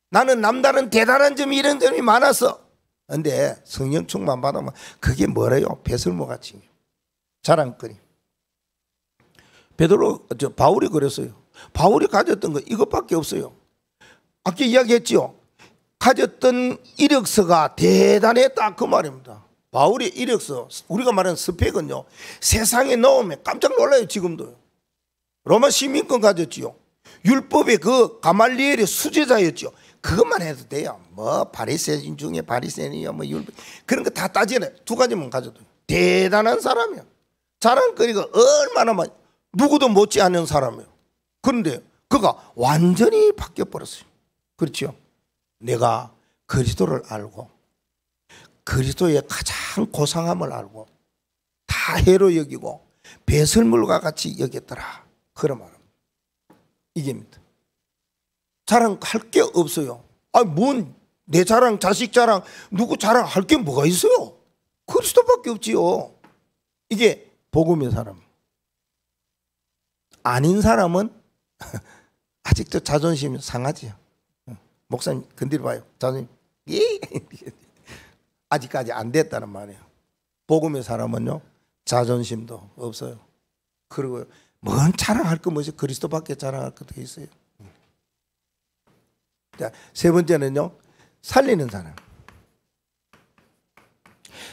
나는 남다른 대단한 점이 이런 점이 많았어. 근데 성령 충만 받으면 그게 뭐래요? 배설물같이 자랑거리. 바울이 그랬어요. 바울이 가졌던 거 이것밖에 없어요. 아까 이야기했지요. 가졌던 이력서가 대단했다 그 말입니다. 바울의 이력서, 우리가 말하는 스펙은요, 세상에 넣으면 깜짝 놀라요. 지금도. 로마 시민권 가졌지요. 율법의 그 가말리엘의 수제자였죠. 그것만 해도 돼요. 뭐 바리새인 중에 바리새인이요, 뭐 율법 그런 거 다 따지네. 두 가지만 가져도 대단한 사람이야. 자랑거리가 얼마나 많이, 누구도 못지 않은 사람이에요. 그런데 그가 완전히 바뀌어 버렸어요. 그렇죠? 내가 그리스도를 알고 그리스도의 가장 고상함을 알고 다 해로 여기고 배설물과 같이 여겼더라. 그런 말입니다. 이게입니다. 자랑할 게 없어요. 뭔 내 자랑, 자식 자랑, 누구 자랑할 게 뭐가 있어요? 그리스도밖에 없지요. 이게 복음의 사람. 아닌 사람은 아직도 자존심이 상하지요. 목사님 건드려봐요. 자존심. 아직까지 안 됐다는 말이에요. 복음의 사람은요, 자존심도 없어요. 그리고 뭔 자랑할 거 뭐지? 그리스도밖에 자랑할 것도 있어요. 자, 세 번째는요, 살리는 사람.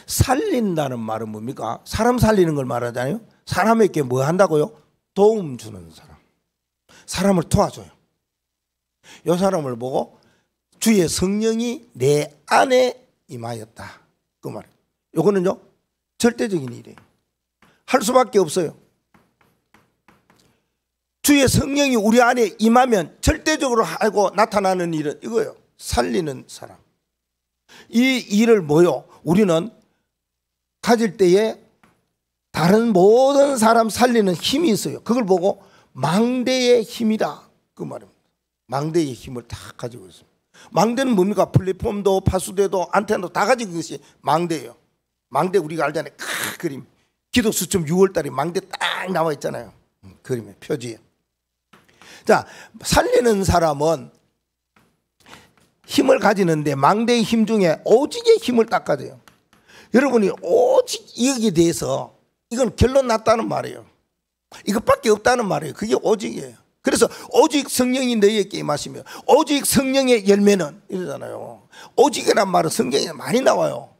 살린다는 말은 뭡니까? 사람 살리는 걸 말하잖아요. 사람에게 뭐 한다고요? 도움 주는 사람. 사람을 도와줘요. 이 사람을 보고 주의 성령이 내 안에 임하였다. 그 말이에요. 이거는요, 절대적인 일이에요. 할 수밖에 없어요. 주의 성령이 우리 안에 임하면 절대적으로 하고 나타나는 일은 이거예요. 살리는 사람. 이 일을 뭐요? 우리는 가질 때에 다른 모든 사람 살리는 힘이 있어요. 그걸 보고 망대의 힘이다. 그 말입니다. 망대의 힘을 다 가지고 있습니다. 망대는 뭡니까? 플랫폼도 파수대도 안테나도 다 가진 것이 망대예요. 망대 우리가 알잖아요. 그림. 기독수점 6월달에 망대 딱 나와 있잖아요. 그림에 표지에. 자, 살리는 사람은 힘을 가지는데 망대의 힘 중에 오직의 힘을 딱 가져요. 여러분이 오직 이거에 대해서 이건 결론 났다는 말이에요. 이것밖에 없다는 말이에요. 그게 오직이에요. 그래서 오직 성령이 너희에게 임하시며 오직 성령의 열매는 이러잖아요. 오직이란 말은 성경에 많이 나와요.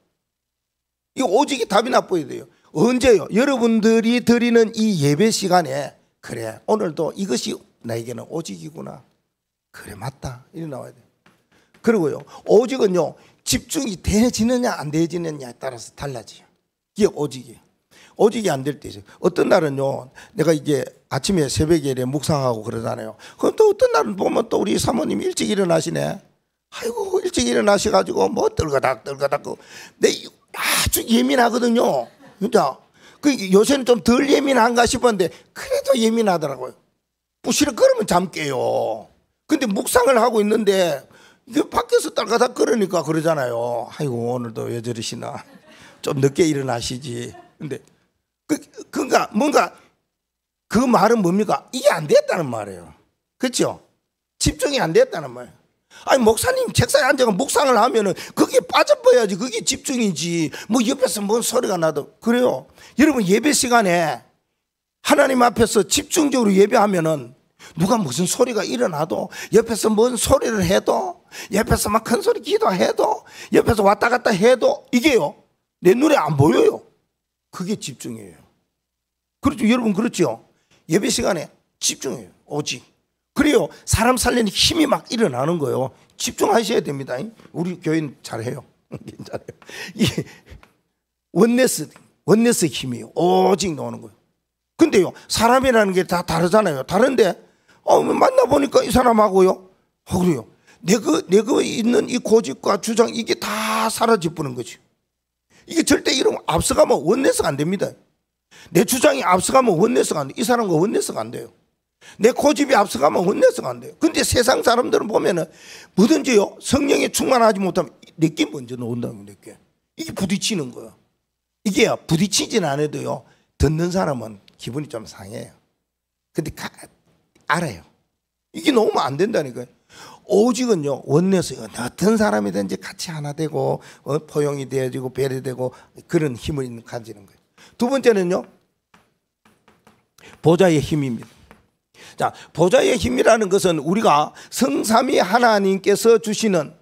이 오직이 답이 나빠야 돼요. 언제요? 여러분들이 드리는 이 예배 시간에 그래 오늘도 이것이 나에게는 오직이구나. 그래 맞다. 이래 나와야 돼요. 그리고요, 오직은요, 집중이 되지느냐 안 되지느냐에 따라서 달라져요. 이게 오직이에요. 오직이 안 될 때 있어요. 어떤 날은요, 내가 이게 아침에 새벽에 묵상하고 그러잖아요. 그럼 또 어떤 날은 보면 또 우리 사모님 일찍 일어나시네. 아이고 일찍 일어나셔가지고 뭐 떨거닥 내 아주 예민하거든요. 진짜. 그 요새는 좀 덜 예민한가 싶었는데 그래도 예민하더라고요. 부시럭거리면 잠 깨요. 근데 묵상을 하고 있는데 이게 밖에서 딸가닥 거리니까 그러잖아요. 아이고 오늘도 왜 저러시나. 좀 늦게 일어나시지. 근데 그러니까 뭔가 그 말은 뭡니까? 이게 안 됐다는 말이에요. 그렇죠? 집중이 안 됐다는 말이에요. 아니 목사님 책상에 앉아서 묵상을 하면은 그게 빠져버려야지. 그게 집중이지. 뭐 옆에서 뭔 소리가 나도 그래요. 여러분 예배 시간에 하나님 앞에서 집중적으로 예배하면은 누가 무슨 소리가 일어나도 옆에서 뭔 소리를 해도 옆에서 막 큰 소리 기도해도 옆에서 왔다 갔다 해도 이게요 내 눈에 안 보여요. 그게 집중이에요. 그렇죠. 여러분 그렇죠. 예배 시간에 집중해요. 오직 그래요. 사람 살리는 힘이 막 일어나는 거예요. 집중하셔야 됩니다. 우리 교회는 잘해요. 잘해요. 이게 원네스 힘이요. 오직 나오는 거예요. 근데요, 사람이라는 게 다 다르잖아요. 다른데, 만나보니까 이 사람하고요. 그래요. 내가 있는 이 고집과 주장, 이게 다 사라져버리는 거지. 이게 절대 이러면 앞서가면 원네스가 안 됩니다. 내 주장이 앞서가면 원네스가 안 돼. 이 사람과 원네스가 안 돼요. 내 고집이 앞서가면 원네스가 안 돼요. 근데 세상 사람들은 보면은 뭐든지요, 성령에 충만하지 못하면 내게 먼저 나온다고, 내게. 이게 부딪히는 거예요. 이게 부딪히진 않아도요, 듣는 사람은 기분이 좀 상해요. 근데 알아요. 이게 놓으면 안 된다니까요. 오직은요, 원내에서 어떤 사람이든지 같이 하나 되고 포용이 되어지고 배려되고 그런 힘을 가지는 거예요. 두 번째는요, 보좌의 힘입니다. 자, 보좌의 힘이라는 것은 우리가 성삼위 하나님께서 주시는,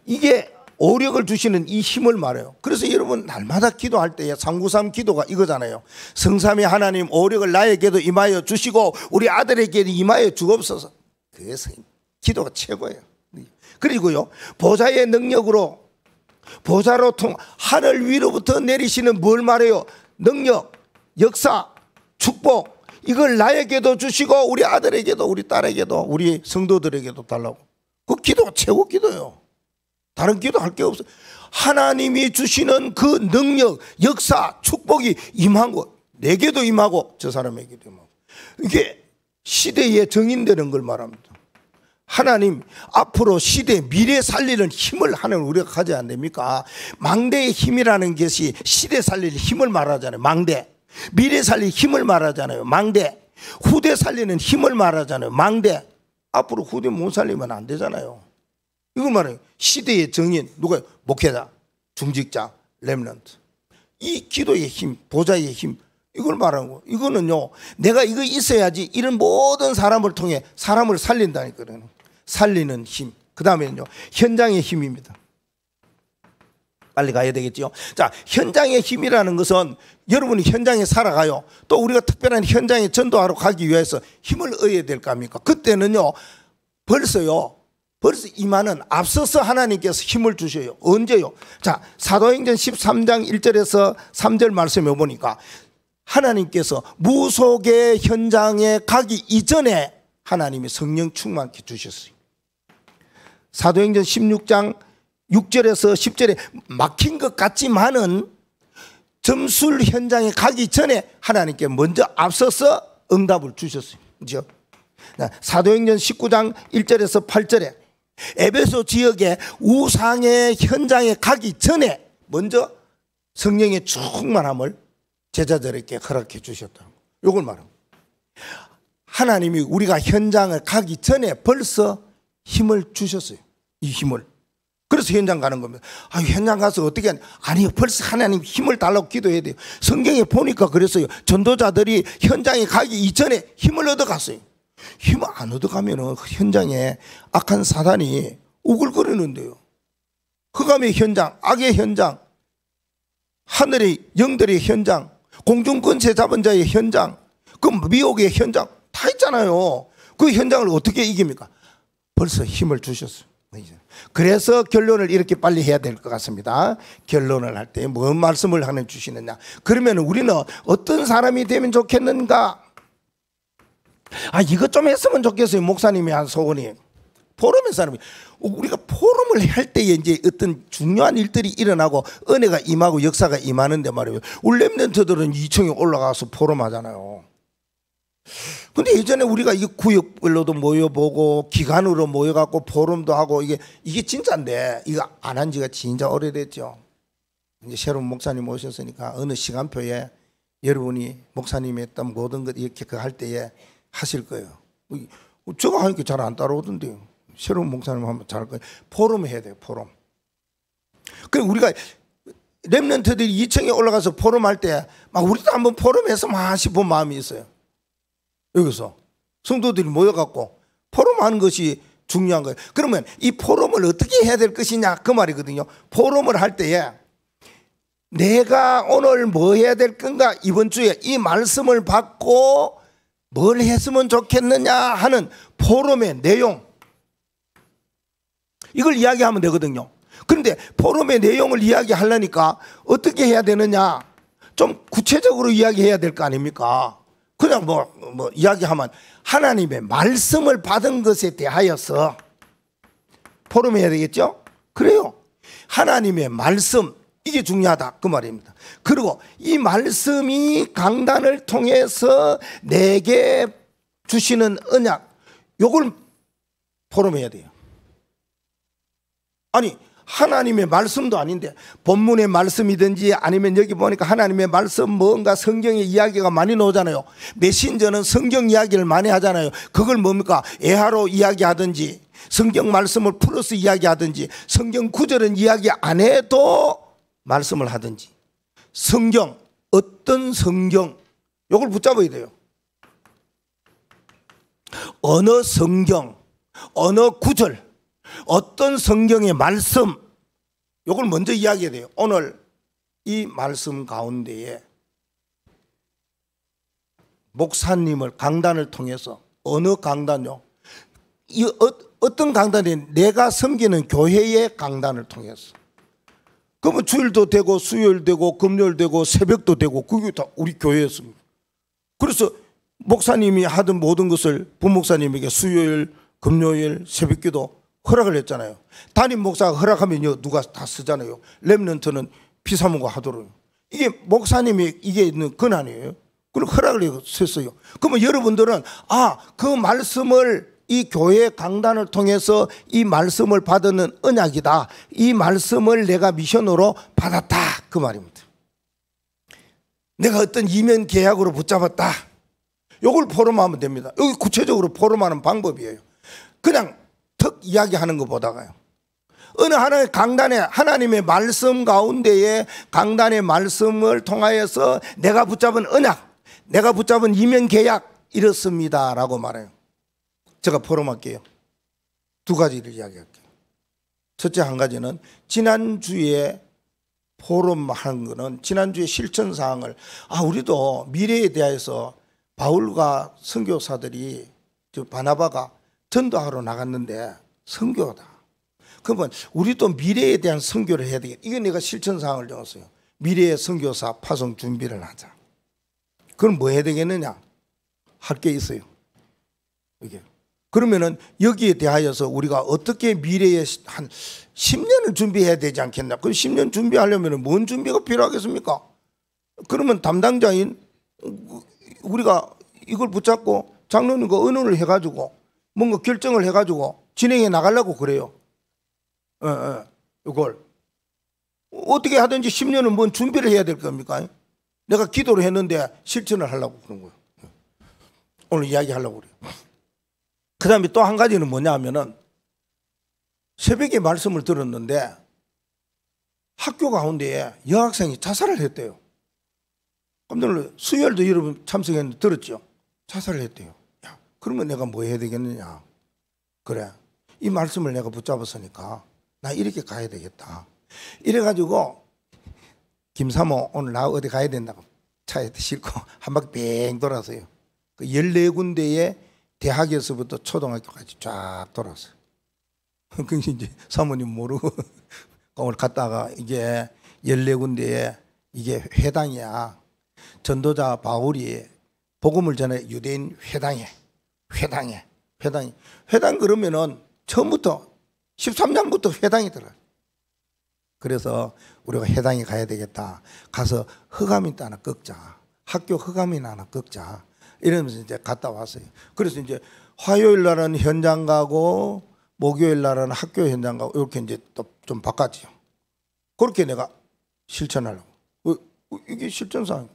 이게 오력을 주시는 이 힘을 말해요. 그래서 여러분 날마다 기도할 때에 393 기도가 이거잖아요. 성삼위 하나님 오력을 나에게도 임하여 주시고 우리 아들에게도 임하여 주옵소서. 그래서 기도가 최고예요. 그리고요, 보좌의 능력으로, 보좌로 하늘 위로부터 내리시는 뭘 말해요? 능력, 역사, 축복, 이걸 나에게도 주시고 우리 아들에게도 우리 딸에게도 우리 성도들에게도 달라고. 그 기도가 최고 기도예요. 다른 기도 할 게 없어. 하나님이 주시는 그 능력, 역사, 축복이 임한 것, 내게도 임하고 저 사람에게도 임하고. 이게 시대에 정인되는 걸 말합니다. 하나님 앞으로 시대 미래 살리는 힘을 하나님 우리가 가져야 안 됩니까? 망대의 힘이라는 것이 시대 살릴 힘을 말하잖아요. 망대. 미래 살릴 힘을 말하잖아요. 망대. 후대 살리는 힘을 말하잖아요. 망대. 앞으로 후대 못 살리면 안 되잖아요. 이거 말해요. 시대의 정인, 누가? 목회자, 중직자, 렘넌트. 이 기도의 힘, 보좌의 힘, 이걸 말하는 거예요. 이거는요, 내가 이거 있어야지 이런 모든 사람을 통해 사람을 살린다니까요. 살리는 힘. 그 다음에는요, 현장의 힘입니다. 빨리 가야 되겠죠. 자, 현장의 힘이라는 것은 여러분이 현장에 살아가요. 또 우리가 특별한 현장에 전도하러 가기 위해서 힘을 얻어야 될 거 아닙니까? 그때는요, 벌써 임하는, 앞서서 하나님께서 힘을 주셔요. 언제요? 자, 사도행전 13장 1절에서 3절 말씀해 보니까 하나님께서 무속의 현장에 가기 이전에 하나님이 성령 충만케 주셨어요. 사도행전 16장 6절에서 10절에 막힌 것 같지만은 점술 현장에 가기 전에 하나님께 먼저 앞서서 응답을 주셨어요. 그죠? 사도행전 19장 1절에서 8절에 에베소 지역의 우상의 현장에 가기 전에 먼저 성령의 충만함을 제자들에게 허락해 주셨다. 이걸 말합니다. 하나님이 우리가 현장을 가기 전에 벌써 힘을 주셨어요. 이 힘을. 그래서 현장 가는 겁니다. 현장 가서 어떻게 하냐? 아니요, 벌써 하나님 힘을 달라고 기도해야 돼요. 성경에 보니까 그랬어요. 전도자들이 현장에 가기 이전에 힘을 얻어갔어요. 힘을 안 얻어가면 현장에 악한 사단이 우글거리는데요. 흑암의 현장, 악의 현장, 하늘의 영들의 현장, 공중권세 잡은 자의 현장, 그 미혹의 현장 다 있잖아요. 그 현장을 어떻게 이깁니까? 벌써 힘을 주셨어요. 그래서 결론을 이렇게 빨리 해야 될 것 같습니다. 결론을 할 때 뭔 말씀을 하나 주시느냐? 그러면 우리는 어떤 사람이 되면 좋겠는가? 이것 좀 했으면 좋겠어요. 목사님이 한 소원이. 포럼의 사람이. 우리가 포럼을 할 때에 이제 어떤 중요한 일들이 일어나고 은혜가 임하고 역사가 임하는데 말이에요. 우리 렘넌트들은 2층에 올라가서 포럼 하잖아요. 근데 예전에 우리가 이 구역별로도 모여보고 기간으로 모여갖고 포럼도 하고 이게 진짜인데 이거 안 한 지가 진짜 오래됐죠. 이제 새로운 목사님 오셨으니까 어느 시간표에 여러분이 목사님이 했던 모든 것 이렇게 할 때에 하실 거예요. 저거 하니까 잘 안 따라오던데요. 새로운 목사님 하면 잘할 거예요. 포럼 해야 돼요. 포럼. 그럼 우리가 렘넌트들이 2층에 올라가서 포럼 할 때 막 우리도 한번 포럼해서 막 싶은 마음이 있어요. 여기서 성도들이 모여갖고 포럼하는 것이 중요한 거예요. 그러면 이 포럼을 어떻게 해야 될 것이냐 그 말이거든요. 포럼을 할 때에 내가 오늘 뭐 해야 될 건가, 이번 주에 이 말씀을 받고 뭘 했으면 좋겠느냐 하는 포럼의 내용, 이걸 이야기하면 되거든요. 그런데 포럼의 내용을 이야기하려니까 어떻게 해야 되느냐, 좀 구체적으로 이야기해야 될 거 아닙니까? 그냥 뭐 이야기하면 하나님의 말씀을 받은 것에 대하여서 포럼해야 되겠죠? 그래요. 하나님의 말씀, 이게 중요하다 그 말입니다. 그리고 이 말씀이 강단을 통해서 내게 주시는 언약, 요걸 포럼해야 돼요. 아니 하나님의 말씀도 아닌데 본문의 말씀이든지 아니면 여기 보니까 하나님의 말씀 뭔가 성경의 이야기가 많이 나오잖아요. 메신저는 성경 이야기를 많이 하잖아요. 그걸 뭡니까? 애하로 이야기하든지 성경 말씀을 풀어서 이야기하든지 성경 구절은 이야기 안 해도 말씀을 하든지, 성경, 어떤 성경, 요걸 붙잡아야 돼요. 어느 성경, 어느 구절, 어떤 성경의 말씀, 요걸 먼저 이야기해야 돼요. 오늘 이 말씀 가운데에 목사님을 강단을 통해서, 어느 강단요? 어떤 강단이 내가 섬기는 교회의 강단을 통해서. 그러면 주일도 되고 수요일 되고 금요일 되고 새벽도 되고 그게 다 우리 교회였습니다. 그래서 목사님이 하던 모든 것을 부목사님에게 수요일 금요일 새벽기도 허락을 했잖아요. 담임 목사가 허락하면 누가 다 쓰잖아요. 렘넌트는 피사모가 하도록. 이게 목사님이 이게 있는 권한이에요. 그리고 허락을 했어요. 그러면 여러분들은 그 말씀을 이 교회 강단을 통해서 이 말씀을 받는 언약이다, 이 말씀을 내가 미션으로 받았다 그 말입니다. 내가 어떤 이면 계약으로 붙잡았다, 요걸 포럼하면 됩니다. 여기 구체적으로 포럼하는 방법이에요. 그냥 턱 이야기하는 것보다가요, 어느 하나의 강단에 하나님의 말씀 가운데에 강단의 말씀을 통하여서 내가 붙잡은 언약, 내가 붙잡은 이면 계약 이렇습니다 라고 말해요. 제가 포럼할게요. 두 가지를 이야기할게요. 첫째 한 가지는 지난주에 포럼한 거는 지난주에 실천사항을, 우리도 미래에 대해서 바울과 선교사들이 바나바가 전도하러 나갔는데 선교다. 그러면 우리도 미래에 대한 선교를 해야 되겠다. 이거 내가 실천사항을 적었어요. 미래의 선교사 파송 준비를 하자. 그럼 뭐 해야 되겠느냐? 할 게 있어요. 이게. 그러면은 여기에 대하여서 우리가 어떻게 미래에 한 10년을 준비해야 되지 않겠나? 그 10년 준비하려면 뭔 준비가 필요하겠습니까? 그러면 담당자인 우리가 이걸 붙잡고 장로님과 의논을 해가지고 뭔가 결정을 해가지고 진행해 나가려고 그래요. 이걸 어떻게 하든지 10년은 뭔 준비를 해야 될 겁니까? 내가 기도를 했는데 실천을 하려고 그런 거예요. 오늘 이야기하려고 그래요. 그 다음에 또 한 가지는 뭐냐 하면은 새벽에 말씀을 들었는데 학교 가운데에 여학생이 자살을 했대요. 깜짝 놀라요. 수요일도 여러분 참석했는데 들었죠? 자살을 했대요. 야, 그러면 내가 뭐 해야 되겠느냐? 그래, 이 말씀을 내가 붙잡았으니까 나 이렇게 가야 되겠다. 이래가지고 김사모 오늘 나 어디 가야 된다고 차에 싣고 한 바퀴 뱅 돌아서요. 그 14군데의 대학에서부터 초등학교까지 쫙 돌았어요. 그래서 이제 사모님 모르고 오늘 갔다가 이게 14군데에 이게 회당이야. 전도자 바울이 복음을 전해 유대인 회당 그러면은 처음부터 13장부터 회당이 들어요. 그래서 우리가 회당에 가야 되겠다. 가서 흑암인 하나 꺾자. 학교 흑암인 하나 꺾자. 이러면서 이제 갔다 왔어요. 그래서 이제 화요일 날은 현장 가고 목요일 날은 학교 현장 가고 이렇게 이제 또 좀 바꿨죠. 그렇게 내가 실천하려고. 이게 실천상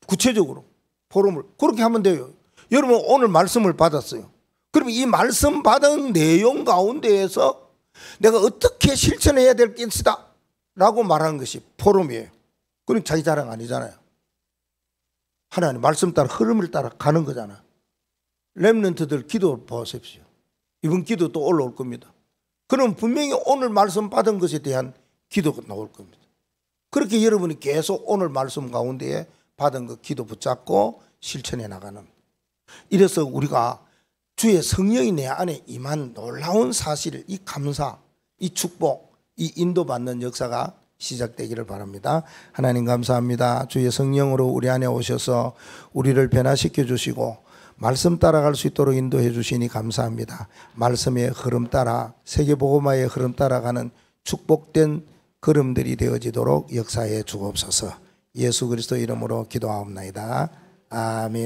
구체적으로 포럼을 그렇게 하면 돼요. 여러분 오늘 말씀을 받았어요. 그러면 이 말씀 받은 내용 가운데에서 내가 어떻게 실천해야 될 것이다 라고 말하는 것이 포럼이에요. 그럼 자기 자랑 아니잖아요. 하나님 말씀 따라 흐름을 따라 가는 거잖아. 렘넌트들 기도 보십시오. 이번 기도 또 올라올 겁니다. 그럼 분명히 오늘 말씀 받은 것에 대한 기도가 나올 겁니다. 그렇게 여러분이 계속 오늘 말씀 가운데에 받은 그 기도 붙잡고 실천해 나가는. 이래서 우리가 주의 성령이 내 안에 임한 놀라운 사실, 이 감사, 이 축복, 이 인도받는 역사가 시작되기를 바랍니다. 하나님 감사합니다. 주의 성령으로 우리 안에 오셔서 우리를 변화시켜 주시고 말씀 따라갈 수 있도록 인도해 주시니 감사합니다. 말씀의 흐름 따라, 세계복음화의 흐름 따라가는 축복된 걸음들이 되어지도록 역사해 주옵소서. 예수 그리스도 이름으로 기도하옵나이다. 아멘.